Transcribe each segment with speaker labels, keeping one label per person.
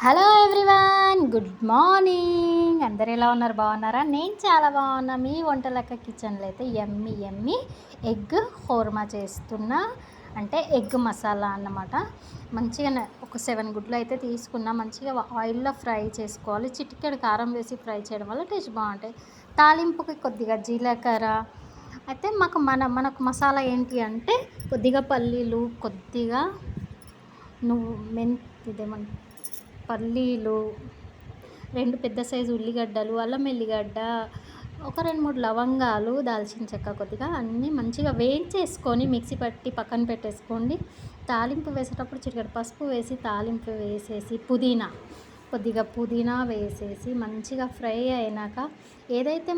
Speaker 1: Hello everyone, good morning. అందరు ఎలా ఉన్నారు? బాగున్నారా? నేను చాలా బాగున్నా. మీ వంటలక్క కిచెన్లో అయితే ఎమ్మి ఎమ్మి ఎగ్ హోర్మా చేస్తున్నా, అంటే ఎగ్ మసాలా అన్నమాట. మంచిగా ఒక 7 గుడ్లు అయితే తీసుకున్నా. మంచిగా ఆయిల్లో ఫ్రై చేసుకోవాలి. చిటికెడు కారం వేసి ఫ్రై చేయడం వల్ల టేస్ట్ బాగుంటాయి. తాలింపుకి కొద్దిగా జీలకర్ర అయితే మనకు మసాలా ఏంటి అంటే కొద్దిగా పల్లీలు, కొద్దిగా ఇదేమంటే పల్లీలు, 2 పెద్ద సైజు ఉల్లిగడ్డలు, అల్లం ఎల్లిగడ్డ, ఒక 2-3 లవంగాలు, దాల్చిన చెక్క కొద్దిగా అన్నీ మంచిగా వేయించేసుకొని మిక్సీ పట్టి పక్కన పెట్టేసుకోండి. తాలింపు వేసేటప్పుడు చిటికెడు పసుపు వేసి తాలింపు వేసేసి కొద్దిగా పుదీనా వేసేసి మంచిగా ఫ్రై అయినాక ఏదైతే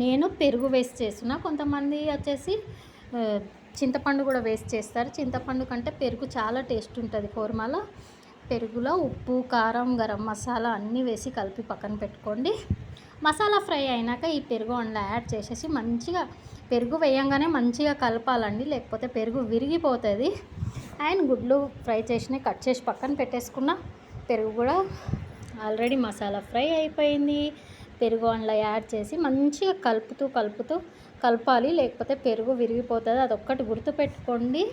Speaker 1: నేను పెరుగు వేసి చేస్తున్నా. కొంతమంది వచ్చేసి చింతపండు కూడా వేస్ట్ చేస్తారు. చింతపండు కంటే పెరుగు చాలా టేస్ట్ ఉంటుంది కూర్మాలో. పెరుగులో ఉప్పు, కారం, గరం మసాలా అన్నీ వేసి కలిపి పక్కన పెట్టుకోండి. మసాలా ఫ్రై అయినాక ఈ పెరుగు అందులో యాడ్ చేసేసి మంచిగా పెరుగు వేయంగానే మంచిగా కలపాలండి, లేకపోతే పెరుగు విరిగిపోతుంది. అండ్ గుడ్లు ఫ్రై చేసినవి కట్ చేసి పక్కన పెట్టేసుకున్న. పెరుగు కూడా ఆల్రెడీ మసాలా ఫ్రై అయిపోయింది. పెరుగు అందులో యాడ్ చేసి మంచిగా కలపాలి, లేకపోతే పెరుగు విరిగిపోతుంది. అదొక్కటి గుర్తుపెట్టుకోండి.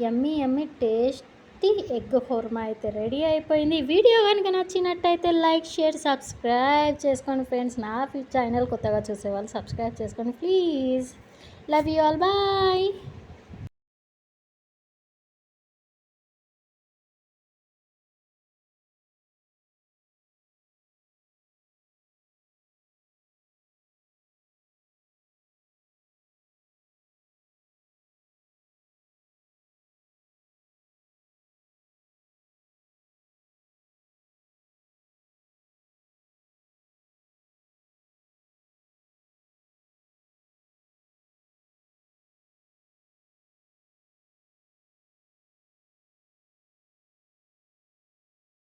Speaker 1: యమ్మీ యమ్మీ టేస్టీ ఎగ్ హోర్మా అయితే రెడీ అయిపోయింది. వీడియో కనుక నచ్చినట్టయితే లైక్, షేర్, సబ్స్క్రైబ్ చేసుకోండి ఫ్రెండ్స్. నా ఛానల్ కొత్తగా చూసేవాళ్ళు సబ్స్క్రైబ్ చేసుకోండి please. Love you all, bye.